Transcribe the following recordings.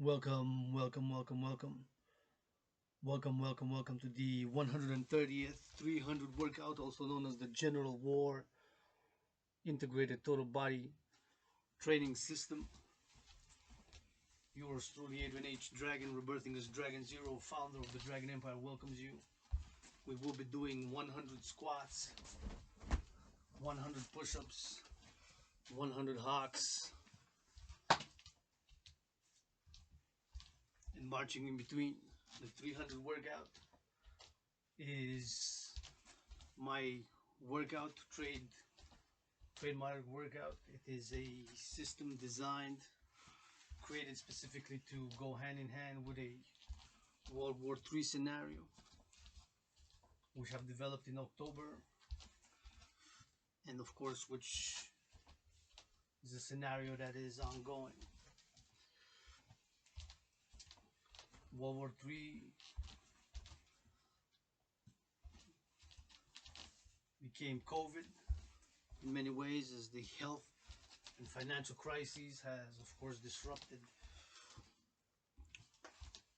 Welcome, welcome, welcome, welcome. Welcome to the 130th 300 workout, also known as the General War Integrated Total Body Training System. Yours truly, Adrian H. Dragan, rebirthing as Dragan Zero, founder of the Dragon Empire, welcomes you. We will be doing 100 squats, 100 push-ups, 100 hawks, and marching in between. The 300 workout is my workout trademark workout. It is a system designed, created specifically to go hand in hand with a World War III scenario, which I've developed in October, and of course, which is a scenario that is ongoing. World War III became COVID in many ways, as the health and financial crises has, of course, disrupted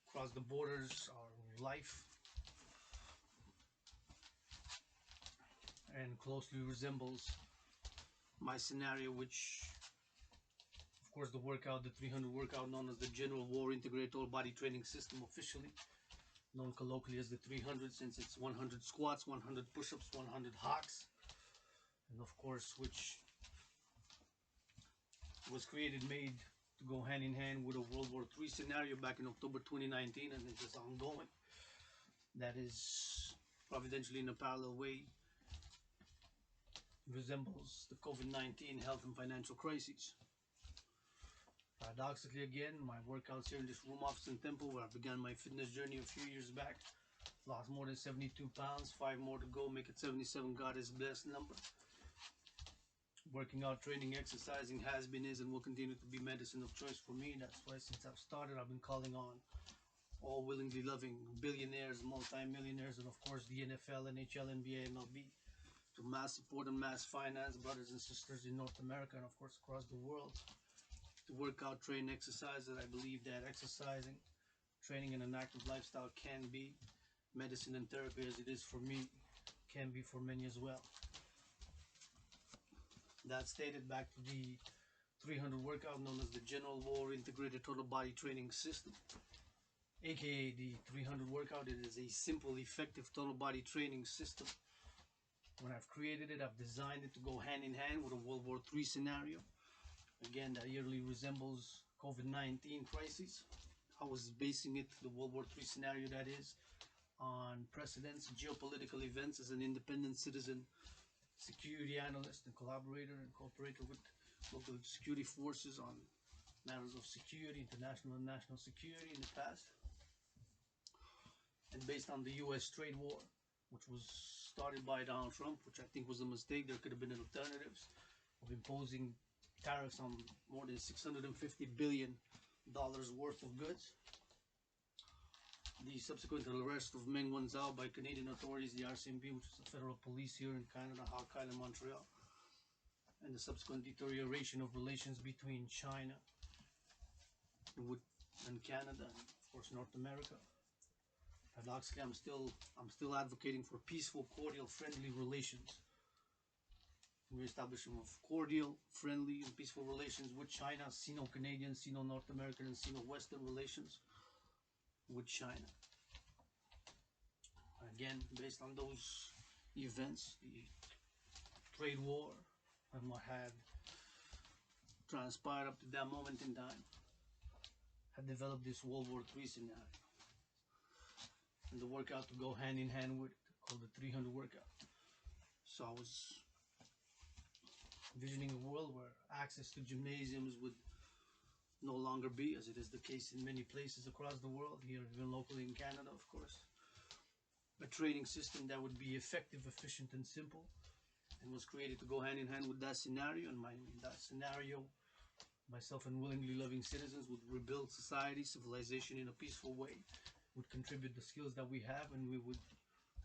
across the borders our life, and closely resembles my scenario, which of course the 300 workout, known as the General War Integrated Total Body Training System, officially known colloquially as the 300, since it's 100 squats, 100 push-ups, 100 hawks, and of course which was made to go hand in hand with a World War III scenario back in October 2019, and it is ongoing. That is providentially, in a parallel way, resembles the COVID-19 health and financial crises. Paradoxically, again, my workouts here in this room office in Temple, where I began my fitness journey a few years back, lost more than 72 pounds, 5 more to go, make it 77. God is blessed number. Working out, training, exercising has been, is, and will continue to be medicine of choice for me. That's why since I've started, I've been calling on all willingly loving billionaires, multi-millionaires, and of course the NFL, NHL, NBA, MLB, to mass support and mass finance brothers and sisters in North America and of course across the world, to work out, train, exercise. That I believe that exercising, training, and an active lifestyle can be medicine and therapy, as it is for me, can be for many as well. That stated, back to the 300 workout, known as the General War Integrated Total Body Training System, aka the 300 workout. It is a simple, effective total body training system. When I've created it, I've designed it to go hand in hand with a World War III scenario. Again, that yearly resembles COVID-19 crisis. I was basing it, the World War III scenario that is, on precedents, geopolitical events, as an independent citizen, security analyst and collaborator and cooperator with local security forces on matters of security, international and national security in the past. And based on the US trade war, which was started by Donald Trump, which I think was a mistake. There could have been alternatives of imposing tariffs on more than $650 billion worth of goods. The subsequent arrest of Meng Wanzhou by Canadian authorities, the RCMP, which is the federal police here in Canada, Hawk Island, Montreal, and the subsequent deterioration of relations between China and Canada, and of course North America. Paradoxically, I'm still advocating for peaceful, cordial, friendly relations. Re-establishment of cordial, friendly, and peaceful relations with China, Sino-Canadian, Sino-North American, and Sino-Western relations with China. Again, based on those events, the trade war, and what had transpired up to that moment in time, had developed this World War III scenario. And the workout to go hand in hand with it, called the 300 workout. So I was envisioning a world where access to gymnasiums would no longer be, as it is the case in many places across the world, here even locally in Canada, of course, a training system that would be effective, efficient, and simple, and was created to go hand in hand with that scenario. And in that scenario, myself and willingly loving citizens would rebuild society, civilization in a peaceful way, would contribute the skills that we have, and we would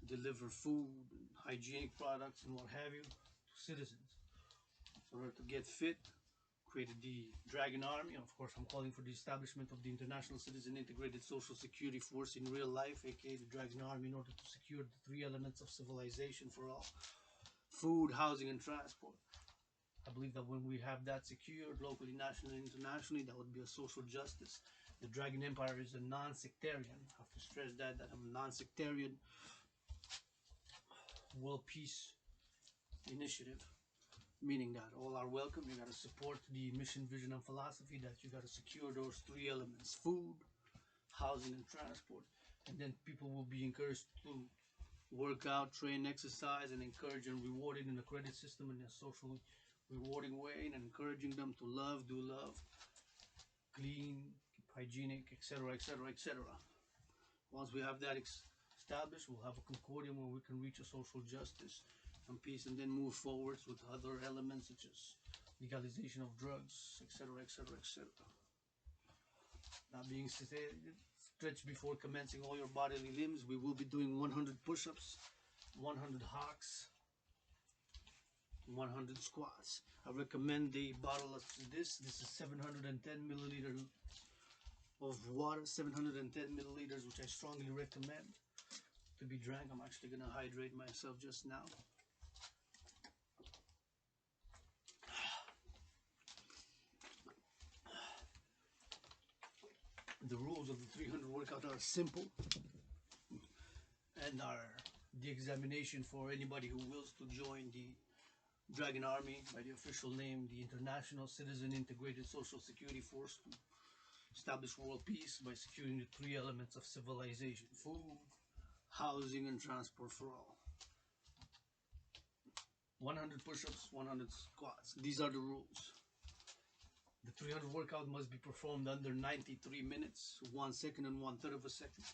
deliver food and hygienic products and what have you to citizens. So in order to get fit, created the Dragan Army. Of course, I'm calling for the establishment of the International Citizen Integrated Social Security Force in real life, aka the Dragan Army, in order to secure the three elements of civilization for all: food, housing, and transport. I believe that when we have that secured locally, nationally, internationally, that would be a social justice. The Dragan Empire is a non-sectarian. I have to stress that I'm a non-sectarian world peace initiative, meaning that all are welcome. You got to support the mission, vision, and philosophy. That you got to secure those three elements: food, housing, and transport. And then people will be encouraged to work out, train, exercise, and encourage and rewarded in a credit system in a socially rewarding way, and encouraging them to do love, clean, hygienic, etc., etc., etc. Once we have that established, we'll have a concordium where we can reach a social justice and peace, and then move forwards with other elements such as legalization of drugs, etc., etc., etc. That being stretch before commencing all your bodily limbs. We will be doing 100 push-ups, 100 hocks, 100 squats. I recommend the bottle of this. This is 710 milliliters of water, 710 milliliters, which I strongly recommend to be drank. I'm actually going to hydrate myself just now. The rules of the 300 workout are simple and are the examination for anybody who wills to join the Dragan Army, by the official name, the International Citizen Integrated Social Security Force, to establish world peace by securing the three elements of civilization: food, housing, and transport for all. 100 push-ups, 100 squats. These are the rules. The 300 workout must be performed under 93 minutes, 1 second and 1/3 of a second.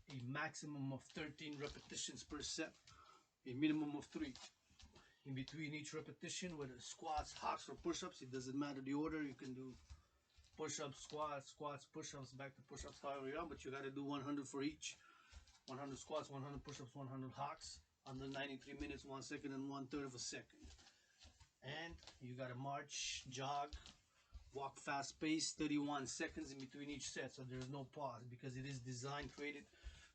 A maximum of 13 repetitions per set, a minimum of 3. In between each repetition, whether squats, hocks, or push-ups, it doesn't matter the order. You can do push-ups, squats, push-ups, back to push-ups, however you want, but you got to do 100 for each. 100 squats, 100 push-ups, 100 hocks, under 93 minutes, 1 second and 1/3 of a second. And you got to march, jog, walk fast pace, 31 seconds in between each set, so there's no pause, because it is designed, created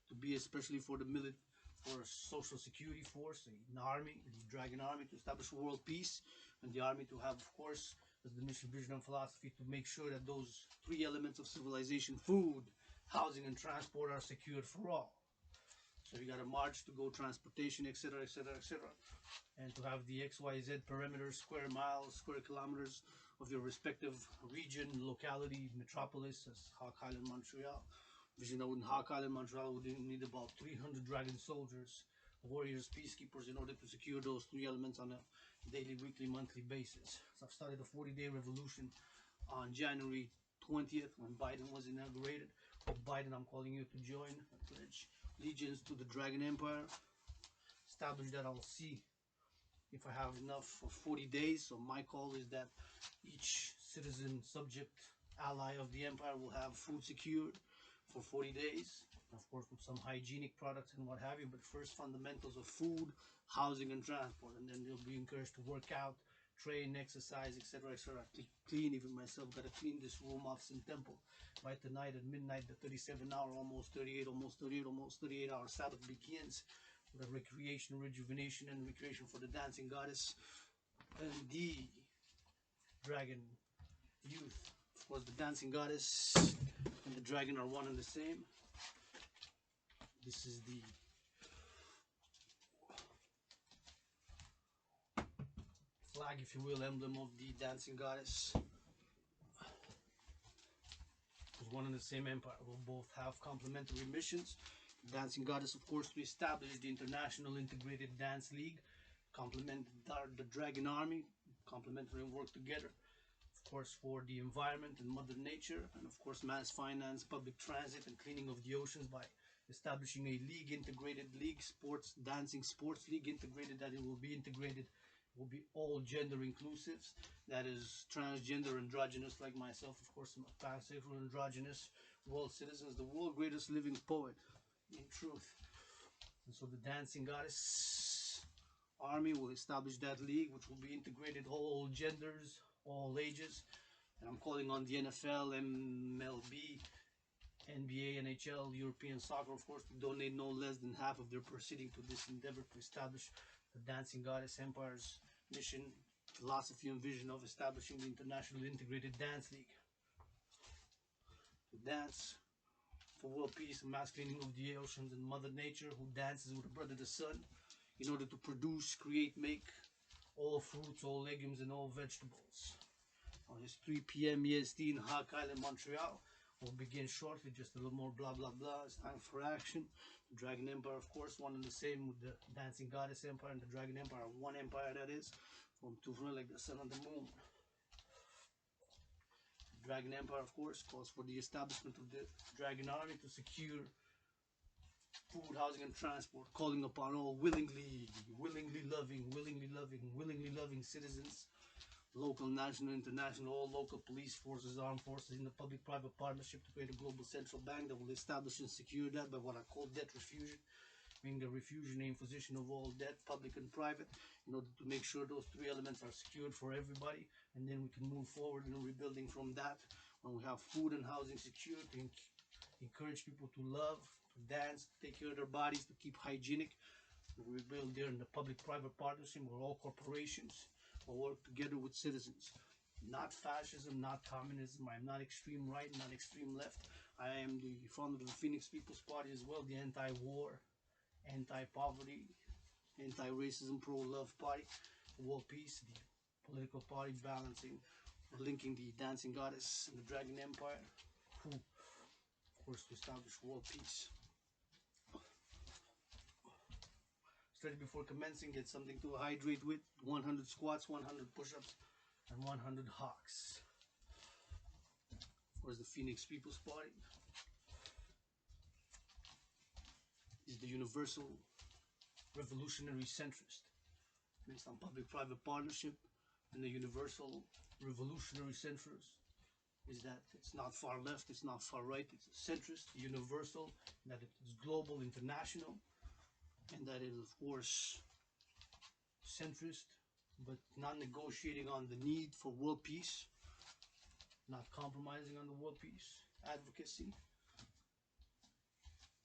to be especially for the military, for a social security force, an army, the Dragan Army, to establish world peace, and the army to have, of course, as the mission, vision, and philosophy, to make sure that those three elements of civilization: food, housing, and transport, are secured for all. So you got to march to go transportation, etc., etc., etc., and to have the XYZ perimeters, square miles, square kilometers of your respective region, locality, metropolis, as Hawk Island, Montreal. Because you know, in Hawk Island, Montreal, we need about 300 Dragan soldiers, warriors, peacekeepers, in order to secure those three elements on a daily, weekly, monthly basis. So I've started a 40-day revolution on January 20th when Biden was inaugurated. With Biden, I'm calling you to join. I pledge allegiance to the Dragan Empire. Establish that. I'll see if I have enough for 40 days. So my call is that each citizen, subject, ally of the empire will have food secured for 40 days, of course with some hygienic products and what have you, but first fundamentals of food, housing, and transport, and then they'll be encouraged to work out, train, exercise, etc., etc. Clean, even myself got to clean this room, office, and temple by tonight at midnight. The 37-hour, almost 38-hour Sabbath begins with a recreation, rejuvenation, and recreation for the dancing goddess and the dragon youth. Of course, the dancing goddess and the dragon are one and the same. This is the flag, if you will, emblem of the dancing goddess. It's one and the same empire. We'll both have complementary missions. The dancing goddess, of course, to establish the International Integrated Dance League, complement the Dragan Army, complementary and work together. Of course, for the environment and Mother Nature, and of course mass finance, public transit, and cleaning of the oceans by establishing a league, integrated league, dancing sports league integrated, that it will be integrated, will be all gender inclusives, that is transgender, androgynous like myself, of course, I'm a pansexual, androgynous, world citizens, the world greatest living poet, in truth. And so the dancing goddess army will establish that league, which will be integrated, all genders, all ages. And I'm calling on the NFL, MLB, NBA, NHL, European soccer, of course, to donate no less than half of their proceeding to this endeavor to establish the Dancing Goddess Empire's mission, philosophy, and vision of establishing the International Integrated Dance League. To dance for world peace and mass cleaning of the oceans and Mother Nature, who dances with her brother the sun, in order to produce, create, make all fruits, all legumes, and all vegetables. On his 3 p.m. EST in Hawk Island, Montreal. We'll begin shortly, just a little more blah blah blah. It's time for action. The Dragon Empire, of course, one and the same with the Dancing Goddess Empire and the Dragon Empire, one empire that is, from two like the sun and the moon. The Dragon Empire, of course, calls for the establishment of the Dragon Army to secure food, housing, and transport, calling upon all willingly loving citizens, local, national, international, all local police forces, armed forces in the public-private partnership to create a global central bank that will establish and secure that by what I call debt refusion, meaning the refusion and imposition of all debt, public and private, in order to make sure those three elements are secured for everybody, and then we can move forward in rebuilding from that when we have food and housing secured, to encourage people to love, to dance, to take care of their bodies, to keep hygienic. We rebuild there in the public-private partnership where all corporations will work together with citizens. Not fascism, not communism. I'm not extreme right, not extreme left. I am the founder of the Phoenix People's Party as well, the anti-war, anti-poverty, anti-racism, pro-love party, world peace, the political party balancing, linking the Dancing Goddess and the Dragon Empire, who, of course, to establish world peace. Straight before commencing, get something to hydrate with. 100 squats, 100 push-ups, and 100 hawks. Of course, the Phoenix People's Party is the universal revolutionary centrist, based on public-private partnership, and the universal revolutionary centrist is that it's not far left, it's not far right, it's a centrist, universal, that it is global, international, and that it is, of course, centrist, but not negotiating on the need for world peace, not compromising on the world peace advocacy,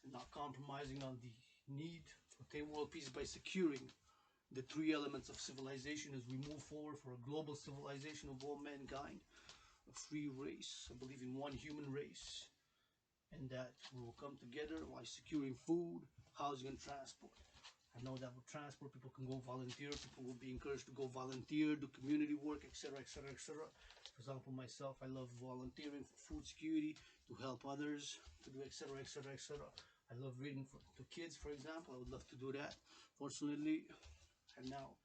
and not compromising on the need to attain world peace by securing the three elements of civilization as we move forward for a global civilization of all mankind, a free race, I believe in one human race, and that we will come together while securing food, housing, and transport. I know that with transport, people can go volunteer, people will be encouraged to go volunteer, do community work, etc., etc., etc. For example, myself, I love volunteering for food security, to help others, to do etc., etc., etc. I love reading to kids, for example. I would love to do that. Fortunately, and now,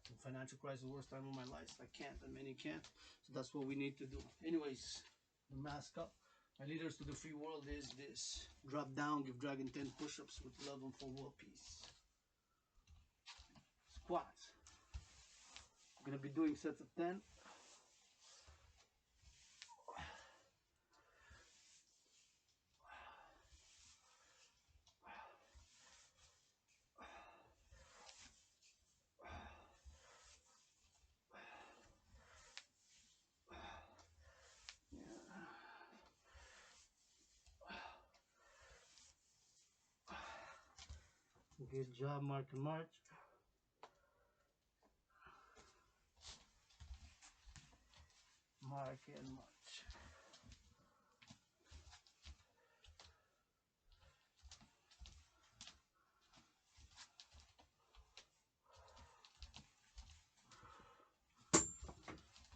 the financial crisis, the worst time of my life, I can't, and many can't. So that's what we need to do. Anyways, the mask up. My leaders to the free world is this. Drop down, give Dragon 10 push-ups with love and for world peace. Squats. I'm going to be doing sets of 10. Good job, Mark and March. Mark and March.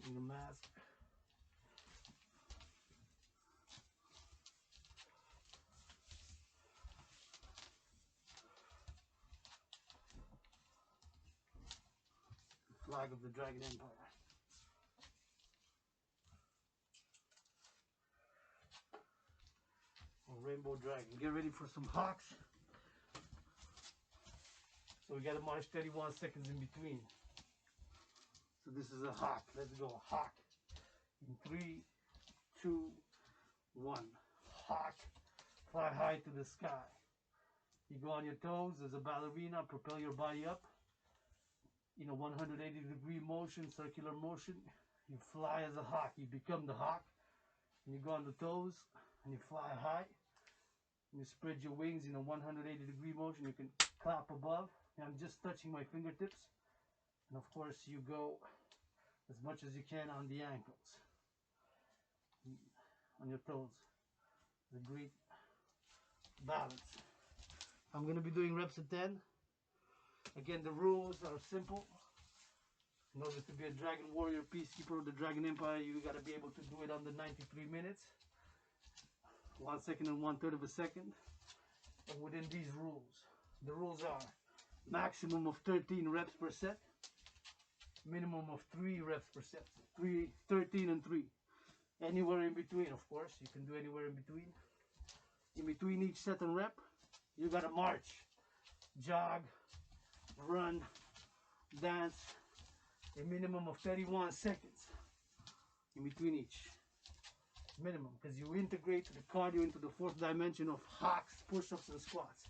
In the mask. Flag of the Dragon Empire. Rainbow Dragon. Get ready for some hawks. So we gotta march 31 seconds in between. So this is a hawk. Let's go. Hawk. In 3, 2, 1. Hawk. Fly high to the sky. You go on your toes as a ballerina. Propel your body up in a 180-degree motion, circular motion. You fly as a hawk. You become the hawk. And you go on the toes and you fly high. And you spread your wings in a 180-degree motion. You can clap above. And I'm just touching my fingertips. And of course you go as much as you can on the ankles, on your toes. It's a great balance. I'm going to be doing reps at 10. Again, the rules are simple. In order to be a Dragon Warrior Peacekeeper of the Dragon Empire, you got to be able to do it under 93 minutes. 1 second and 1/3 of a second. And within these rules, the rules are maximum of 13 reps per set, minimum of 3 reps per set, 13 and 3. Anywhere in between, of course, you can do anywhere in between. In between each set and rep, you gotta march, jog, run, dance, a minimum of 31 seconds in between each. Minimum, because you integrate the cardio into the 4th dimension of hawks, push-ups, and squats.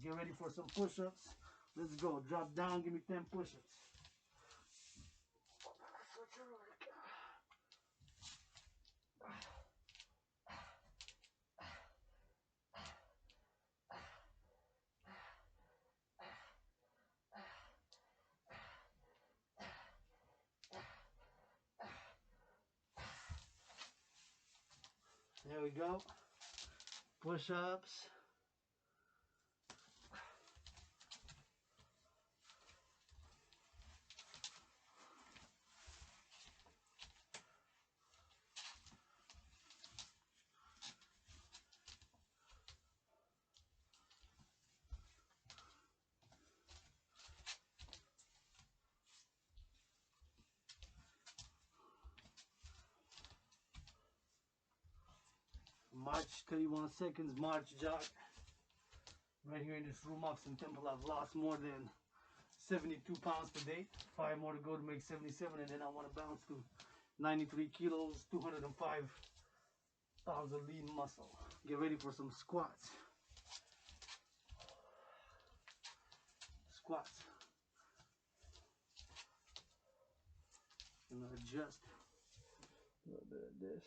Get ready for some push-ups. Let's go. Drop down, give me 10 push-ups. There we go. Push-ups. March 31 seconds, march, jog. Right here in this room, Oxen Temple, I've lost more than 72 pounds to date. 5 more to go to make 77, and then I want to bounce to 93 kilos, 205 pounds of lean muscle. Get ready for some squats. Squats. Gonna adjust a little bit of this.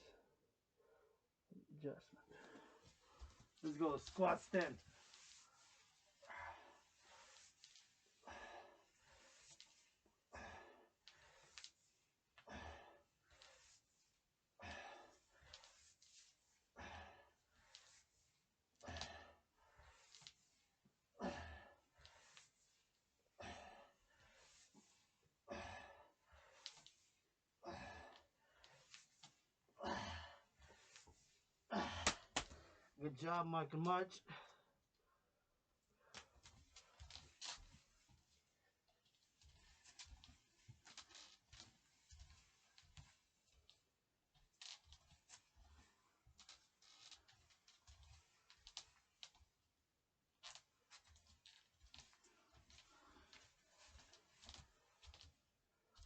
Adjustment. Let's go. Squats 10. Good job, Michael March.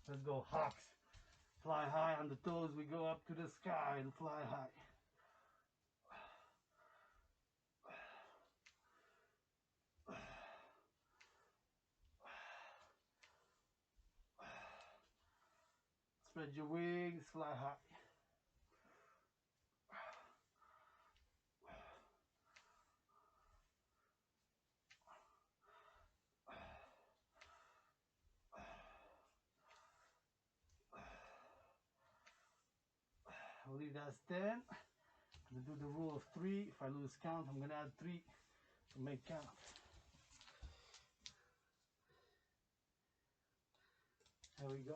Let's go, hawks. Fly high on the toes. We go up to the sky and fly high. Spread your wings, fly high. I believe that's 10. I'm going to do the rule of 3. If I lose count, I'm going to add 3 to make count. There we go.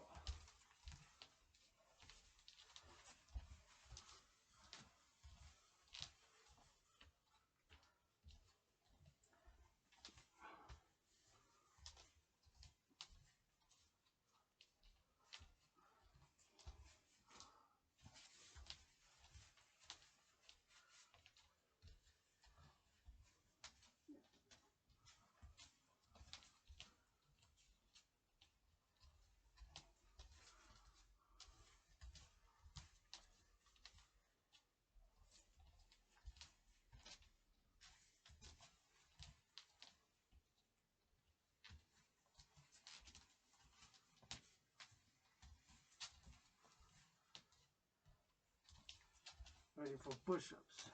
Ready for push-ups.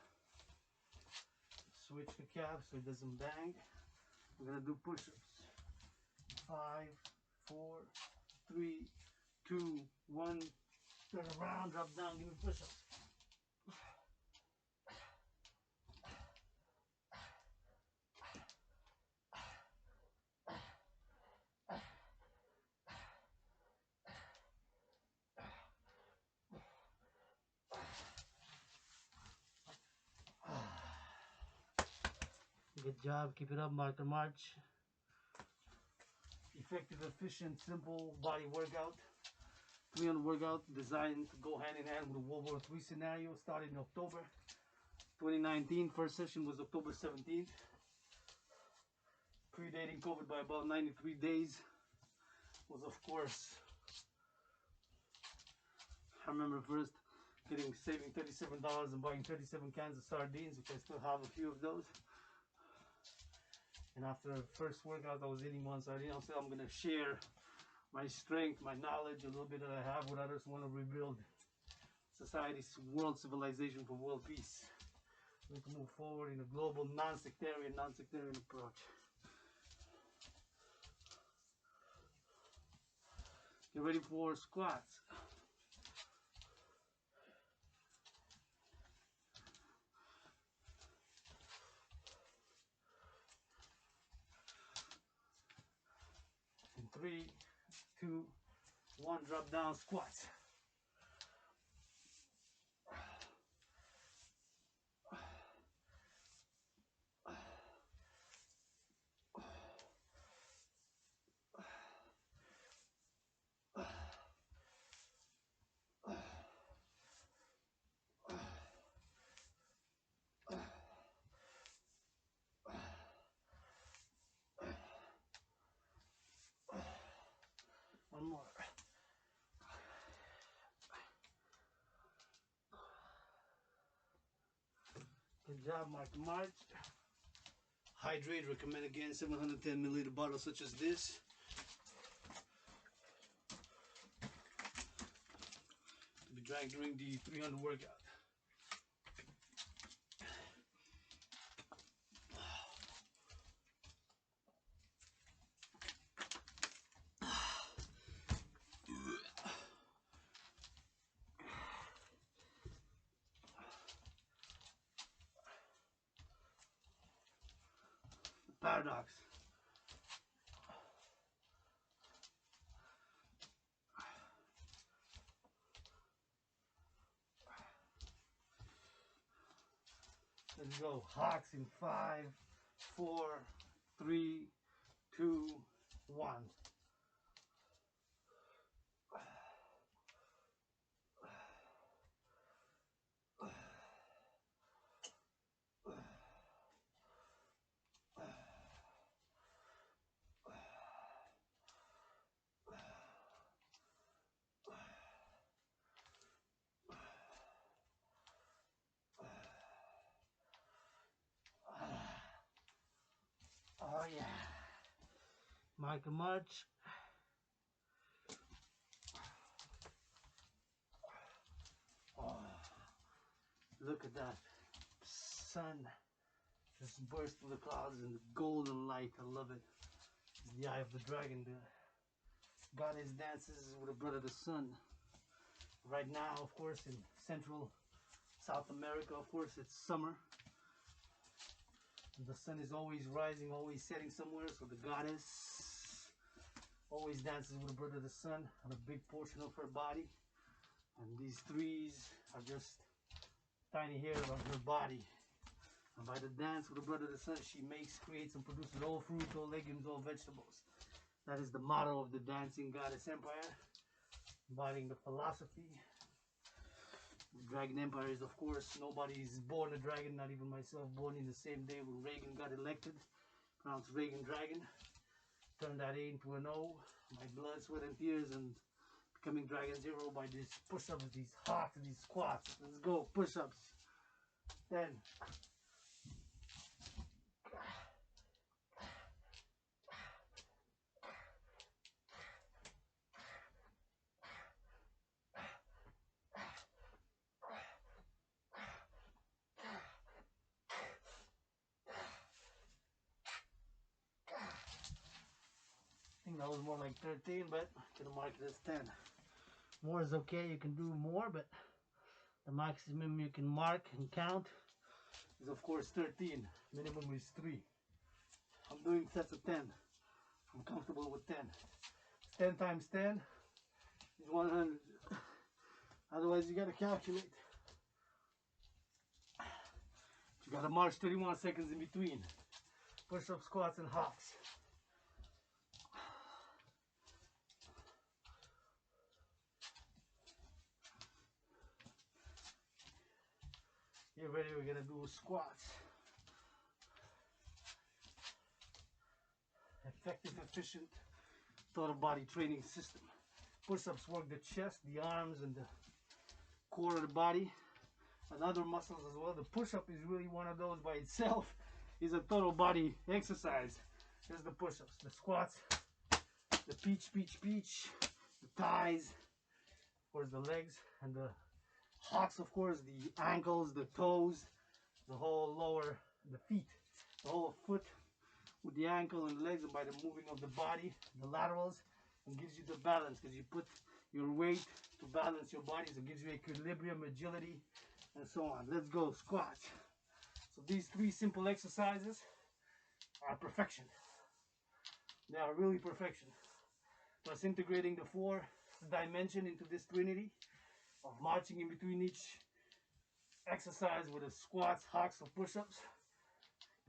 Switch the calf so it doesn't bang. We're gonna do push-ups. 5, 4, 3, 2, 1. Turn around, drop down, give me push-ups. Good job, keep it up, mark and march. Effective, efficient, simple body workout. 300 workout designed to go hand in hand with a World War III scenario. Started in October 2019. First session was October 17th. Predating COVID by about 93 days. Was, of course, I remember first saving $37 and buying 37 cans of sardines, which I still have a few of those. And after the first workout, I was eating one sardine. I said, I'm going to share my strength, my knowledge, a little bit that I have with others who want to rebuild society's world civilization for world peace. We need to move forward in a global non-sectarian approach. Get ready for squats. In 3, 2, 1, drop down squats. One more. Good job, March. Hydrate, recommend again 710 milliliter bottles such as this. To be drank during the 300 workout. Paradox. Let's go. Hawks in 5, 4, 3, 2, 1. Oh yeah. Michael March. Oh, look at that sun just burst through the clouds in the golden light. I love it. It's the eye of the dragon. The goddess dances with her brother the sun. Right now, of course, in Central South America, of course, it's summer. The sun is always rising, always setting somewhere, so the goddess always dances with her brother the sun on a big portion of her body. And these trees are just tiny hairs on her body. And by the dance with her brother the sun, she creates and produces all fruits, all legumes, all vegetables. That is the motto of the dancing goddess empire, embodying the philosophy. The Dragon Empire is, of course, nobody is born a dragon, not even myself, born in the same day when Reagan got elected. Pronounced Reagan Dragon. Turned that A into an O. My blood, sweat, and tears, and becoming Dragon Zero by these push-ups, these hawks, these squats. Let's go, push-ups. 10. That was more like 13, but I'm gonna mark it as 10. More is okay, you can do more, but the maximum you can mark and count is of course 13. Minimum is 3. I'm doing sets of 10. I'm comfortable with 10. 10 times 10 is 100. Otherwise you gotta calculate. You gotta march 31 seconds in between. Push-ups, squats, and hops. Get ready, we're gonna do squats. Effective, efficient, total body training system. Push-ups work the chest, the arms, and the core of the body, and other muscles as well. The push-up is really one of those by itself. Is a total body exercise. Here's the push-ups, the squats, the peach, the thighs, of course the legs, and the hocks, of course, the ankles, the toes, the whole lower, the feet, the whole foot with the ankle and the legs, and by the moving of the body, the laterals, and gives you the balance because you put your weight to balance your body, so it gives you equilibrium, agility, and so on. Let's go, squats. So these 3 simple exercises are perfection. They are really perfection. Plus integrating the 4th dimension into this trinity of marching in between each exercise with the squats, hocks, or push-ups.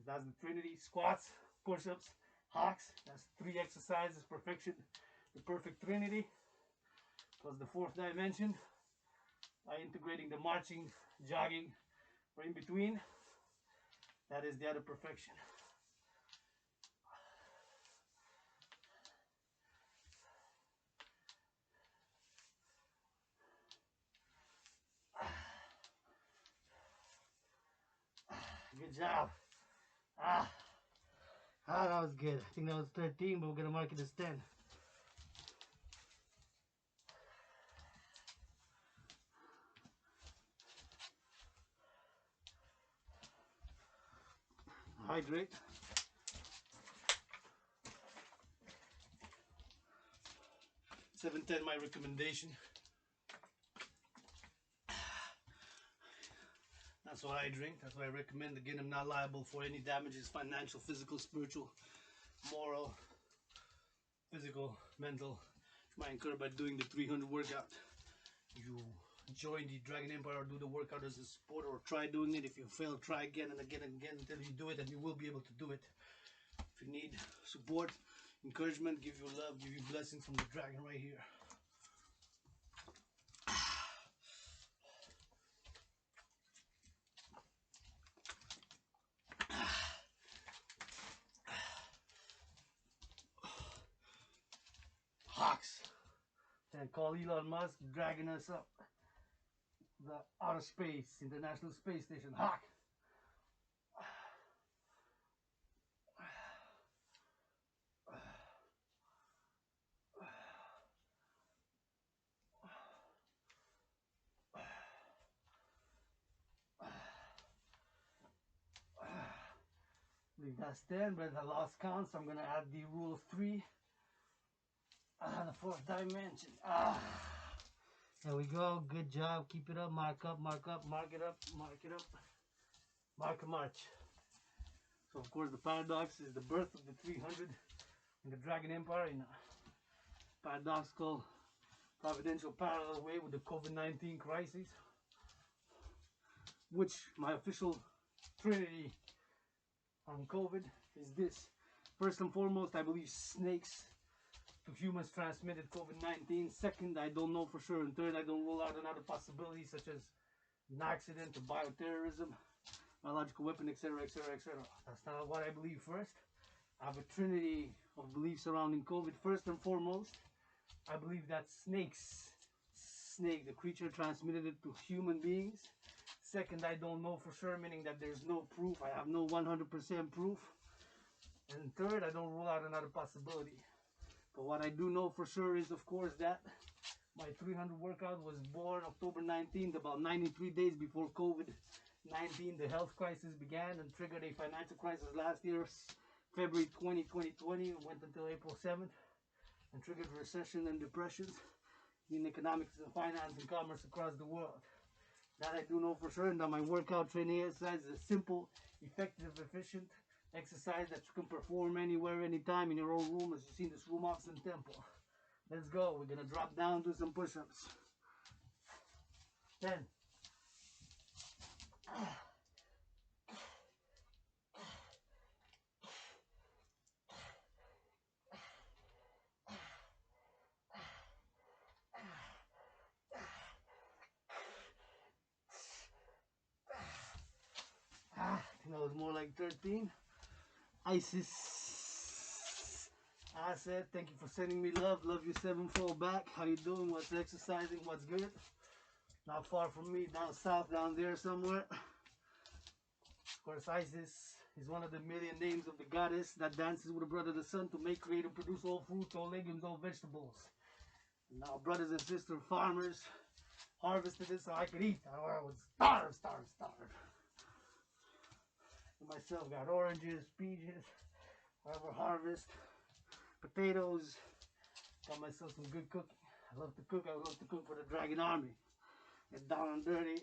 That's the trinity: squats, push-ups, hocks. That's 3 exercises, perfection, the perfect trinity. Plus the 4th dimension by integrating the marching, jogging, or in between. That is the other perfection. Good job. That was good. I think that was 13, but we're gonna mark it as 10. Hydrate. $7.10 my recommendation. That's what I drink. That's what I recommend. Again, I'm not liable for any damages, financial, physical, spiritual, moral, physical, mental, you might incur by doing the 300 workout. You join the Dragon Empire or do the workout as a sport, or try doing it. If you fail, try again and again and again until you do it, and you will be able to do it. If you need support, encouragement, give you love, give you blessings from the Dragon right here. Hawks. And call Elon Musk, dragging us up the outer space, International Space Station. Hawk. Leave that stand, but I lost count, so I'm gonna add the rule of 3 and the 4th dimension. There we go. Good job. Keep it up. Mark up. Mark up. Mark it up. Mark it up. Mark a march. So of course the paradox is the birth of the 300 in the Dragon Empire in a paradoxical, providential parallel way with the COVID-19 crisis, which my official trinity on COVID is this. First and foremost, I believe snakes to humans transmitted COVID-19. Second, I don't know for sure. And third, I don't rule out another possibility such as an accident or bioterrorism, biological weapon, etc., etc., etc. That's not what I believe. First, I have a trinity of beliefs surrounding COVID. First and foremost, I believe that snake, the creature, transmitted it to human beings. Second, I don't know for sure, meaning that there's no proof. I have no 100% proof. And third, I don't rule out another possibility. But what I do know for sure is, of course, that my 300 workout was born October 19th, about 93 days before COVID-19, the health crisis began and triggered a financial crisis last year, February 2020, went until April 7th. and triggered recession and depressions in economics and finance and commerce across the world. That I do know for sure, and that my workout training exercise is a simple, effective, efficient exercise that you can perform anywhere, anytime in your own room, as you see in this room Austin temple. Let's go. We're gonna drop down, do some push-ups. 10. I think that was more like 13. Isis. I said, thank you for sending me love. Love you sevenfold back. How you doing? What's exercising? What's good? Not far from me, down south, down there somewhere. Of course, Isis is one of the million names of the goddess that dances with the brother the sun to make, create, and produce all fruits, all legumes, all vegetables. And now, brothers and sisters, farmers, harvested it so I could eat. I would starve. And myself got oranges, peaches, whatever harvest, potatoes. Got myself some good cooking. I love to cook. I love to cook for the Dragan army. It's down and dirty.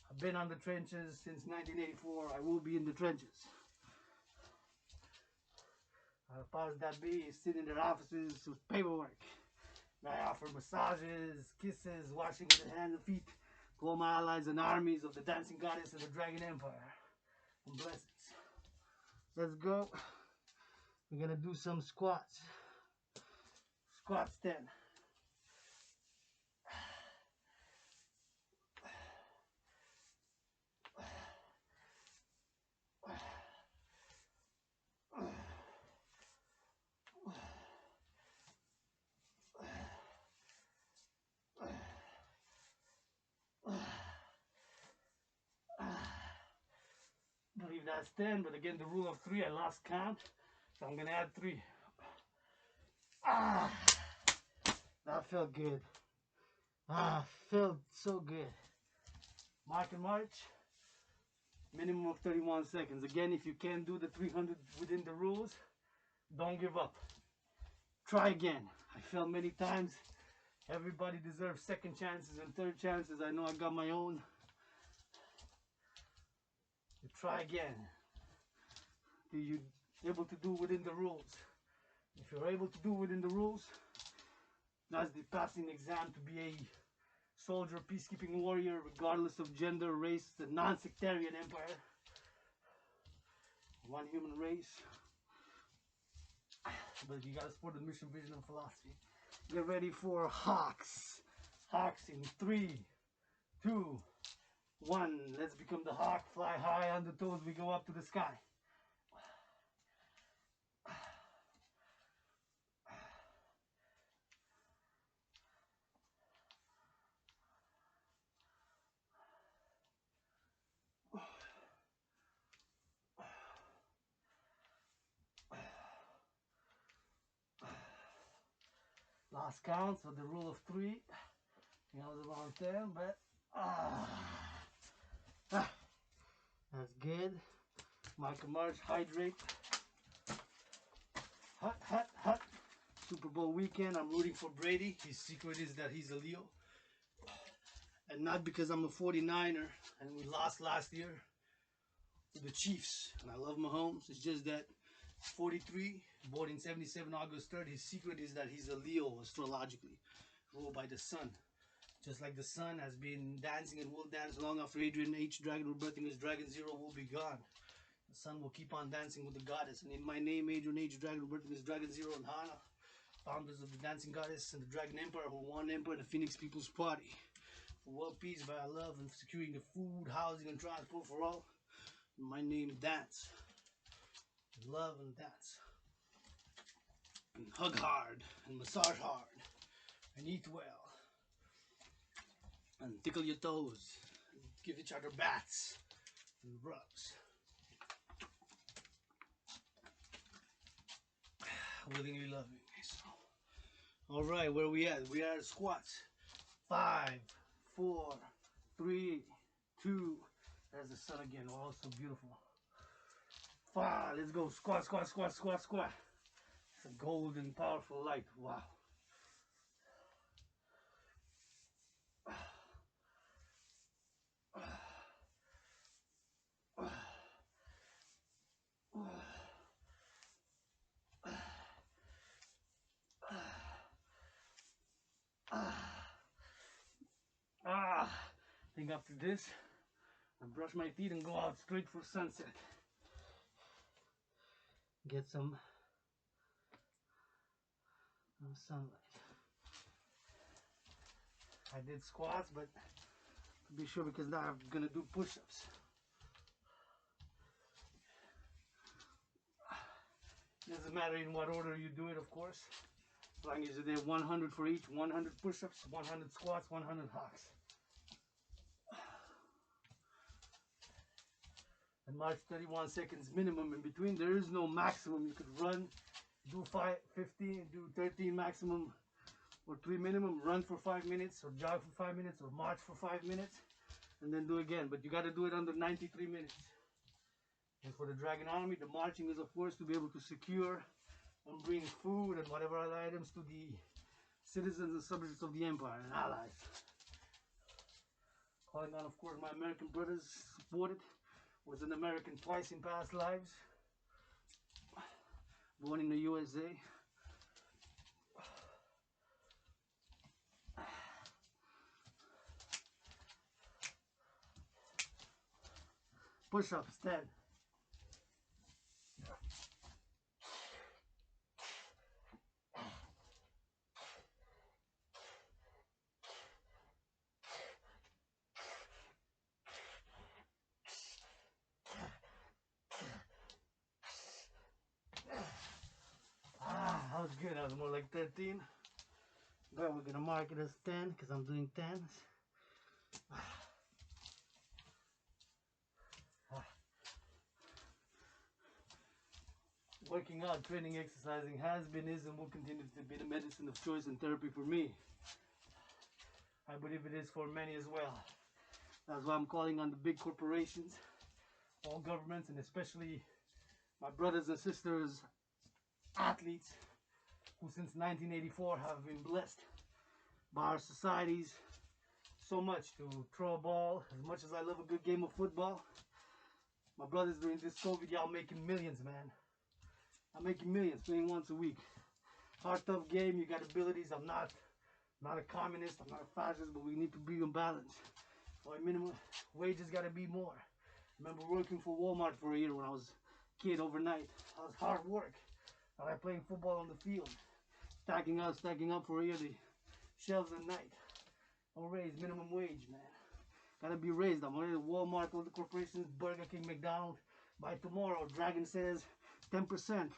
I've been on the trenches since 1984. I will be in the trenches. Powers that be sit in their offices with paperwork. I offer massages, kisses, washing of the hands and feet to all my allies and armies of the dancing goddess and the Dragon Empire. And blessings. Let's go. We're gonna do some squats. Squats 10. I believe that's 10, but again, the rule of 3, I lost count, so I'm gonna add 3. That felt good. Felt so good. Mark and march, minimum of 31 seconds. Again, if you can't do the 300 within the rules, don't give up. Try again. I failed many times. Everybody deserves second chances and third chances. I know I got my own. You try again. Do you able to do within the rules? If you're able to do within the rules, that's the passing exam to be a soldier, peacekeeping warrior, regardless of gender, race, the non-sectarian empire. One human race. But you gotta support the mission, vision, and philosophy. Get ready for hawks. Hawks in 3, 2, 1. Let's become the hawk. Fly high on the toes. We go up to the sky. Last count, so the rule of 3. You know, the around 10, but that's good. Michael March, hydrate. Hot. Super Bowl weekend. I'm rooting for Brady. His secret is that he's a Leo. And not because I'm a 49er and we lost last year to the Chiefs. And I love Mahomes. It's just that 43, born in 77, August 3rd, his secret is that he's a Leo astrologically, ruled by the sun. Just like the sun has been dancing and will dance long after Adrian H. Dragan rebirthing his Dragon Zero will be gone. The sun will keep on dancing with the goddess. And in my name, Adrian H. Dragan rebirthing his Dragon Zero and Hana, founders of the dancing goddess and the Dragon Empire, who won Emperor and the Phoenix People's Party. For world peace, via love, and securing the food, housing, and transport for all. In my name, dance. Love and dance. And hug hard, and massage hard, and eat well. And tickle your toes, and give each other bats and rubs. Willingly loving. So, all right, where we at? We are at squats. 5, 4, 3, 2. There's the sun again. Oh, so beautiful. 5. Let's go. Squat. It's a golden, powerful light. Wow. I think after this, I brush my teeth and go out straight for sunset. Get some sunlight. I did squats, but to be sure, because now I'm gonna do push-ups. Doesn't matter in what order you do it, of course. As long as you did 100 for each, 100 push-ups, 100 squats, 100 hocks. And march 31 seconds minimum in between. There is no maximum. You could run, do 15, do 13 maximum, or 3 minimum, run for 5 minutes, or jog for 5 minutes, or march for 5 minutes, and then do again. But you got to do it under 93 minutes. And for the Dragon Army, the marching is, of course, to be able to secure and bring food and whatever other items to the citizens and subjects of the Empire and allies. Calling on, of course, my American brothers, supported. Was an American twice in past lives. Born in the USA. Push-ups, 10. That was good. That was more like 13. But we're gonna mark it as 10 because I'm doing 10s. Working out, training, exercising has been, is, and will continue to be the medicine of choice and therapy for me. I believe it is for many as well. That's why I'm calling on the big corporations, all governments, and especially my brothers and sisters, athletes, who since 1984 have been blessed by our societies so much to throw a ball. As much as I love a good game of football, my brothers during this COVID, y'all making millions, man. I'm making millions, playing once a week. Hard, tough game, you got abilities. I'm not a communist, I'm not a fascist, but we need to be in balance. Our minimum wages got to be more. I remember working for Walmart for a year when I was a kid overnight. That was hard work. I like playing football on the field. Stacking up for a year, the shelves at night. Don't raise minimum wage, man. Gotta be raised. I'm already at Walmart, all the corporations, Burger King, McDonald's. By tomorrow, Dragan says 10%.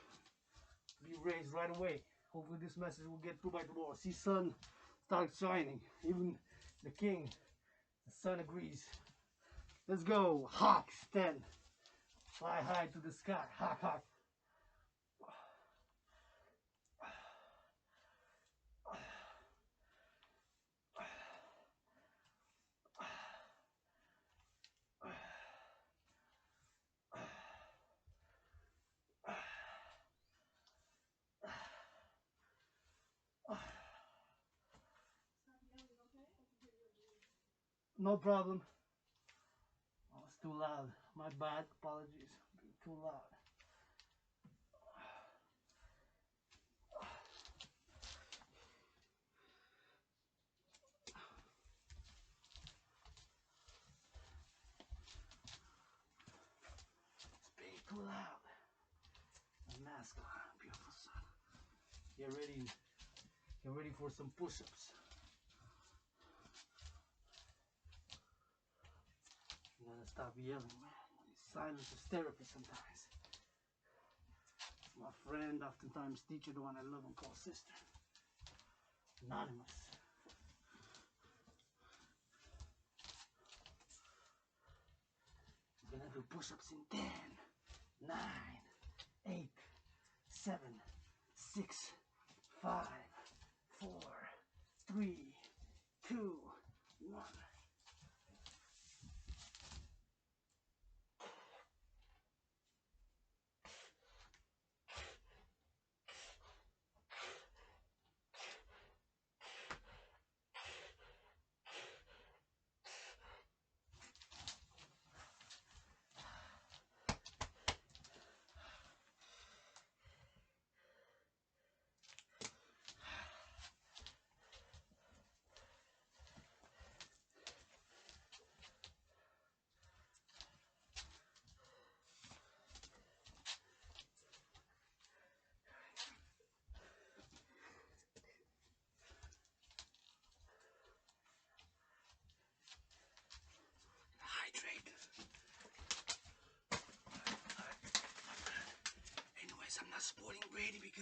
Be raised right away. Hopefully this message will get through by tomorrow. See sun start shining. Even the king, the sun agrees. Let's go. Hawks, 10. Fly high to the sky. Hawk, hawk. No problem. Oh, it's too loud. My bad. Apologies. Being too loud. It's being too loud. My mask on. Beautiful sun. Get ready for some push-ups. You gotta stop yelling, man. Silence is therapy sometimes. My friend, oftentimes teacher, the one I love and call sister. Anonymous. We're gonna do push-ups in 10, 9, 8, 7, 6, 5, 4, 3, 2, 1.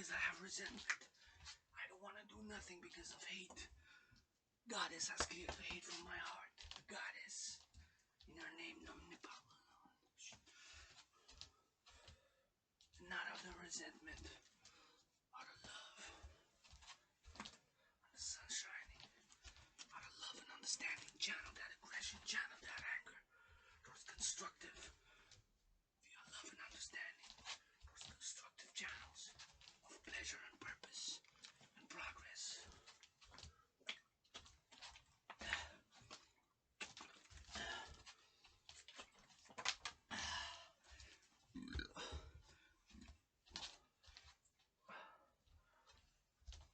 because I have resentment. I don't want to do nothing because of hate. Goddess has cleared the hate from my heart. The goddess. In her name, not out of resentment, out of love. When the sun's shining, out of love and understanding, channel that aggression, channel that anger towards constructive, via love and understanding, towards constructive channels of pleasure and purpose and progress.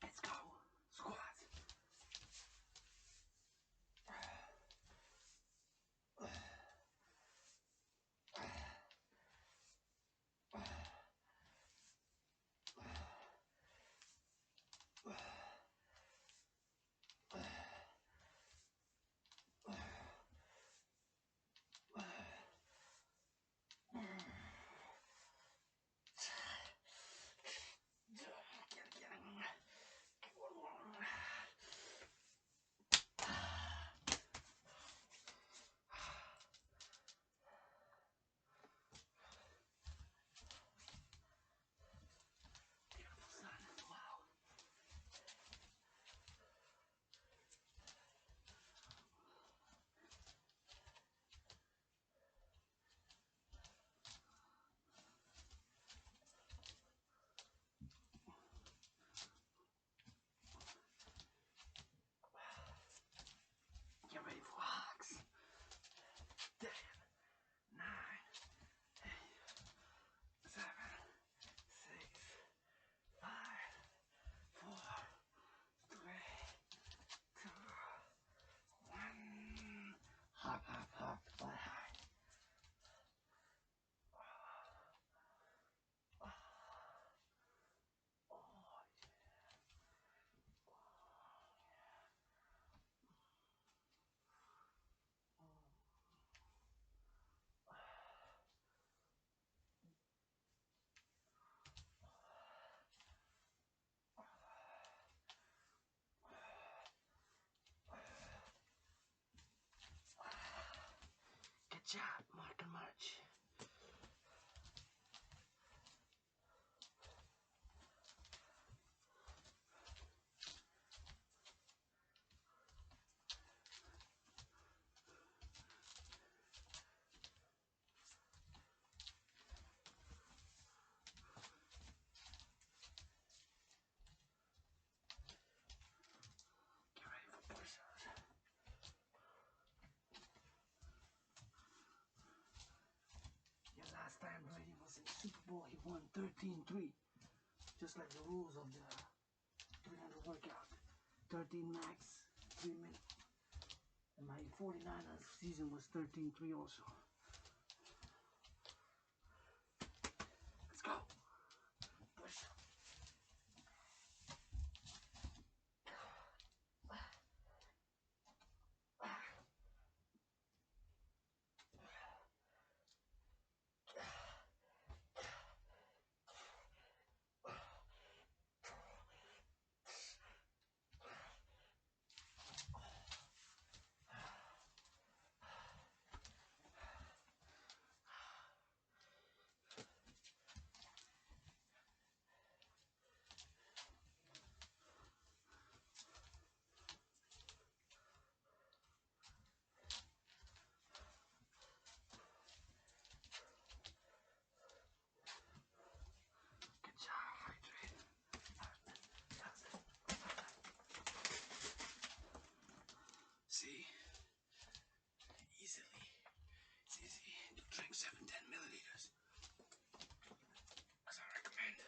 Let's go. Squat. Get ready for hugs. 10, 9, 8, 7, 6, 5, 4, 3, 2, 1. Hug, hug, hug, fly high. Good job, Mark and March. Get ready for pushups. Yeah, last time Brady was in the Super Bowl, he won 13-3. Just like the rules of the 300 workout. 13 max, 3 minutes. And my 49ers season was 13-3 also. Let's go. Push. Good job, Adrian. See? Easily. It's easy to drink 7-10 milliliters. As I recommend.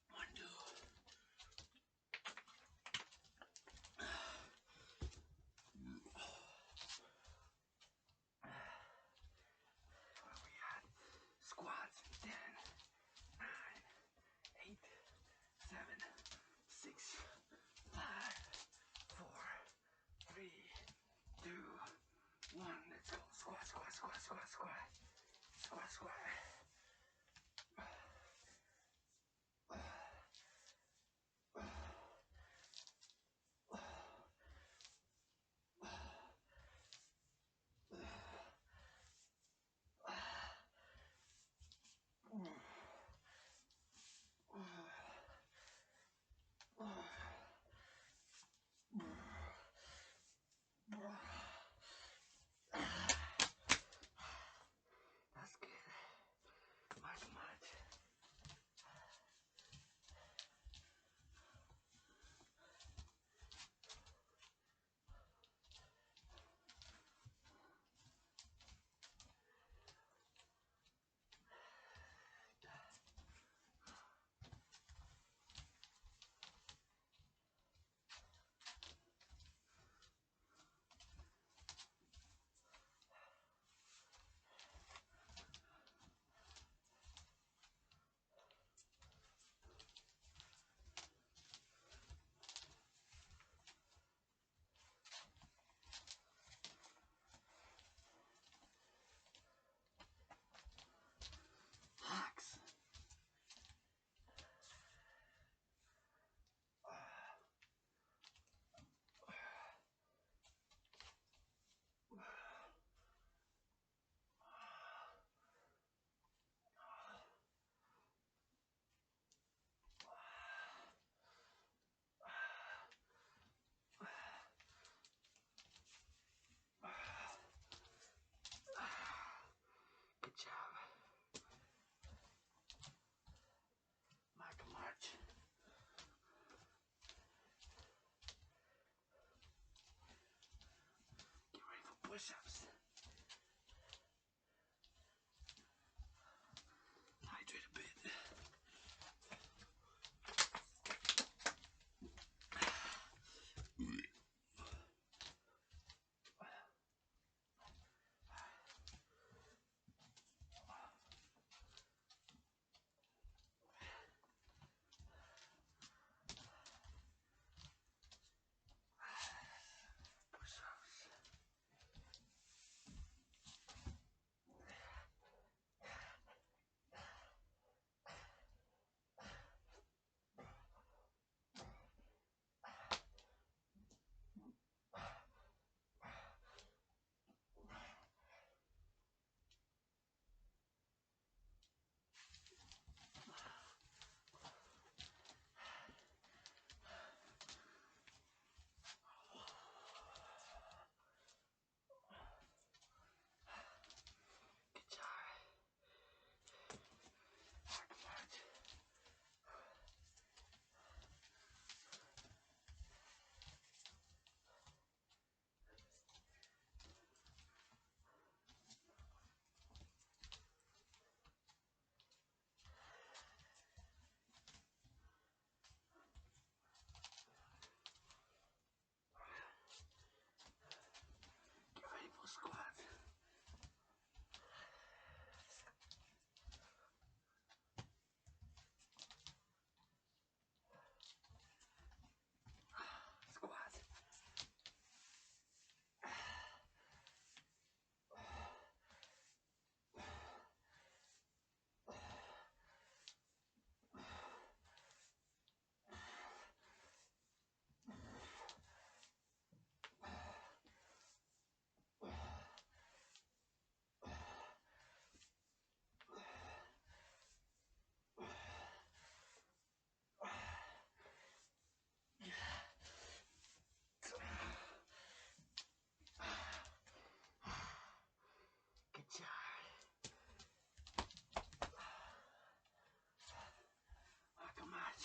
1, 2. Where we at? Squats. 10, 9, 8, 7, 6, 5, 4, 3, 2, 1. Let's go. Squat, squat, squat, squat, squat. Squat, squat. push-ups. Hydrate a bit. Squat. Squat. Good job. Welcome out.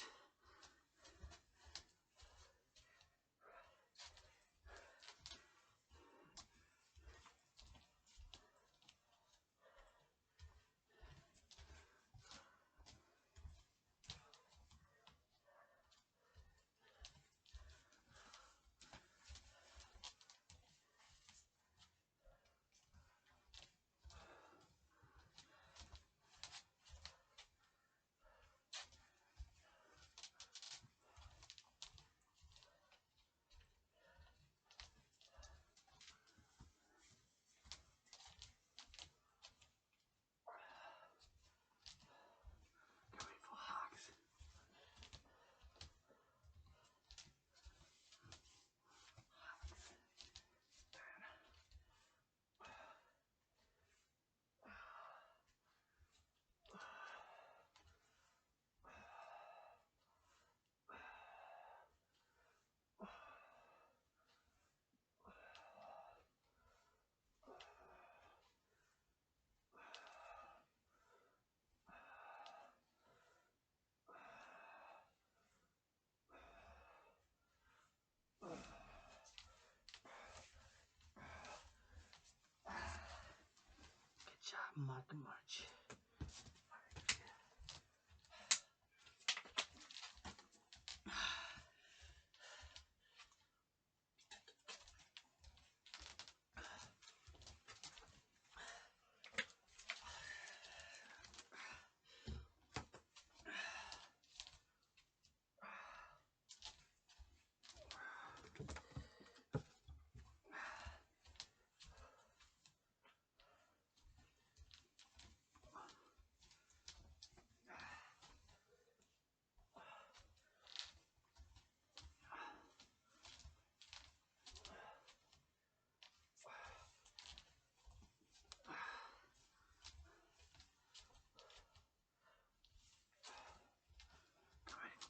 Good job, March.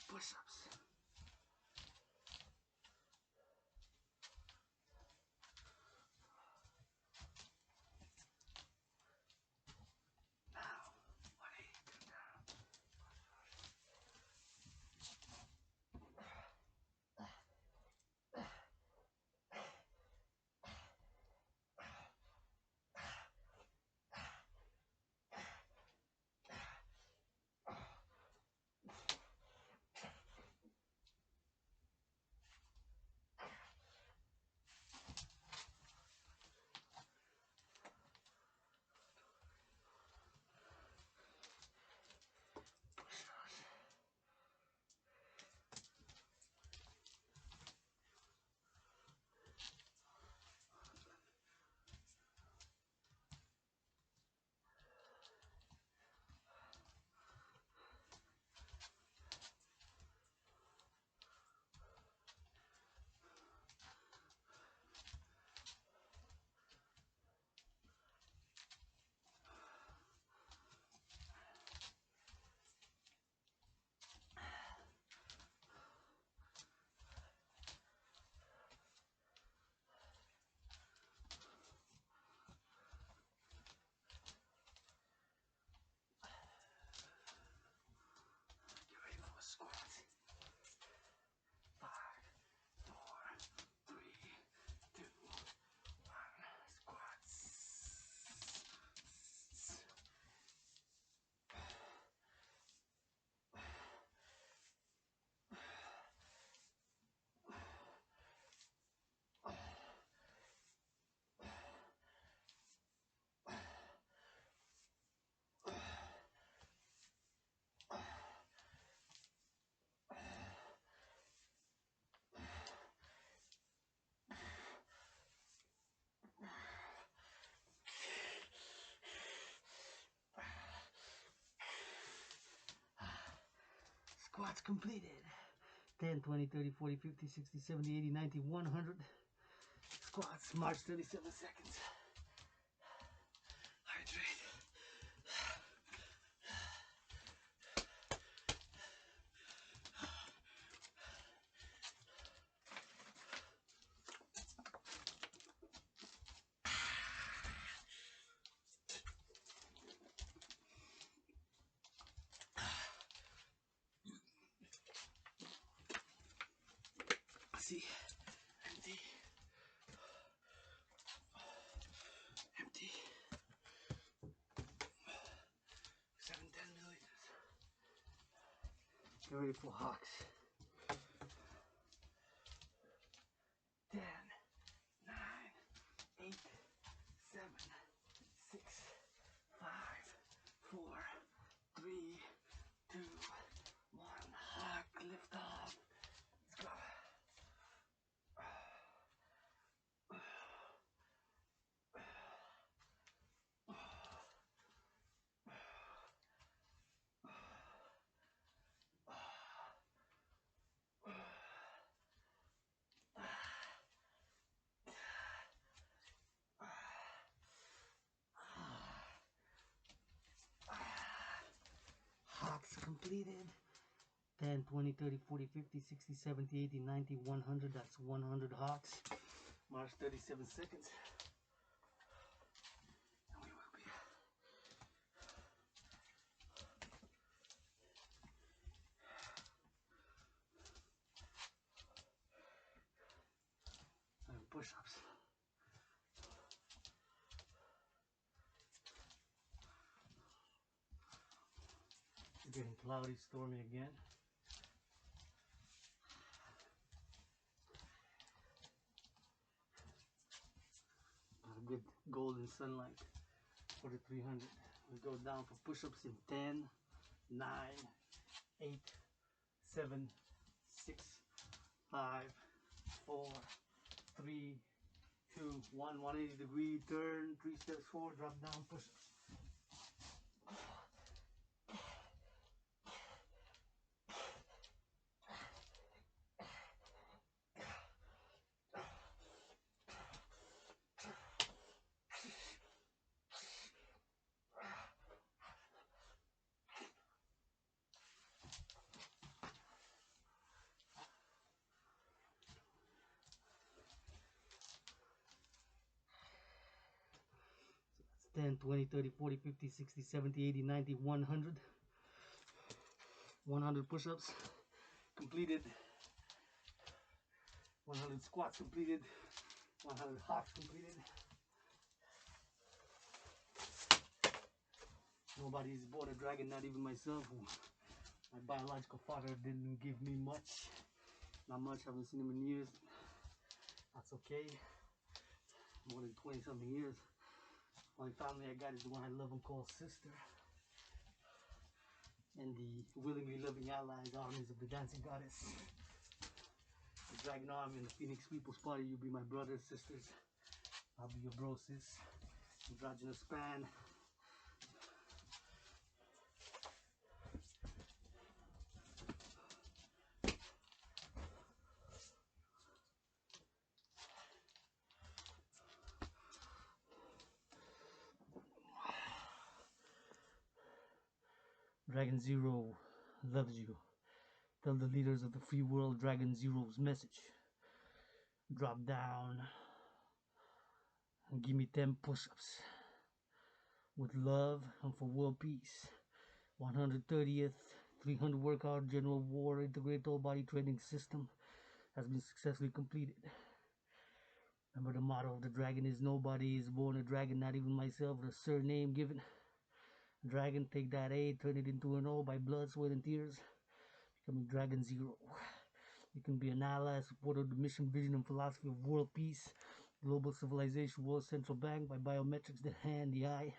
Push-ups. Now, 180 down. squats completed. 10, 20, 30, 40, 50, 60, 70, 80, 90, 100 squats. March 37 seconds. Hydrate. See, empty, empty, 710 milliliters. Get ready for hawks. 10, 9, 8, 7, 6, 5, 4, 3, 2, 1. Hawk, lift off. Let's go. Hawks completed. 10, 20, 30, 40, 50, 60, 70, 80, 90, 100. That's 100 hawks. March 37 seconds. And we will be and push-ups. It's getting cloudy, stormy again. A good golden sunlight for the 300. We go down for push-ups in 10, 9, 8, 7, 6, 5, 4, 3, 2, 1. 180-degree turn, 3 steps forward, drop down, push-ups. So that's 10, 20, 30, 40, 50, 60, 70, 80, 90, 100. 100 push-ups completed. 100 squats completed. 100 hops completed. Nobody is born a dragon, not even myself. My biological father didn't give me much. Not much, I haven't seen him in years. That's okay. More than 20 something years. Only family I got is the one I love and call sister. And the willingly loving allies, armies of the dancing goddess. The Dragon army and the Phoenix People's Party, you'll be my brothers, sisters. I'll be your bro, sis. Androgynous span. Dragon Zero loves you. Tell the leaders of the free world Dragon Zero's message. Drop down and give me 10 push-ups. With love and for world peace. 130th 300 workout general war integrated whole body training system has been successfully completed. Remember, the motto of the dragon is nobody is born a dragon, not even myself. The surname given. Dragon, take that A, turn it into an O by blood, sweat, and tears. Becoming Dragon Zero. You can be an ally, supporter of the mission, vision, and philosophy of world peace, global civilization, world central bank by biometrics, the hand, the eye,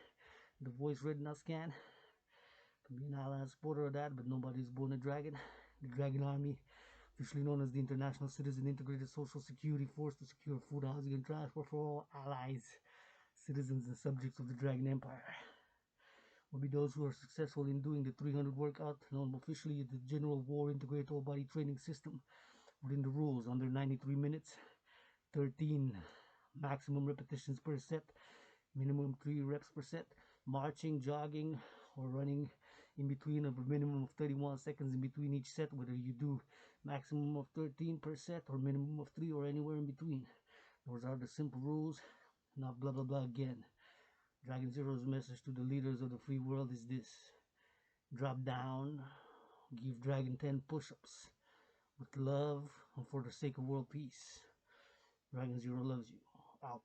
the voice, retina scan. You can be an ally, supporter of that, but nobody's born a dragon. The Dragon Army, officially known as the International Citizen Integrated Social Security Force, to secure food, housing, and transport for all allies, citizens, and subjects of the Dragon Empire. will be those who are successful in doing the 300 workout, known officially as the General War Integrated Total Body Training System, within the rules under 93 minutes, 13 maximum repetitions per set, minimum 3 reps per set, marching, jogging, or running in between of a minimum of 31 seconds in between each set, whether you do maximum of 13 per set or minimum of 3 or anywhere in between. Those are the simple rules, not blah blah blah again. Dragon Zero's message to the leaders of the free world is this: drop down, give Dragon 10 push-ups with love and for the sake of world peace. Dragon Zero loves you. Out.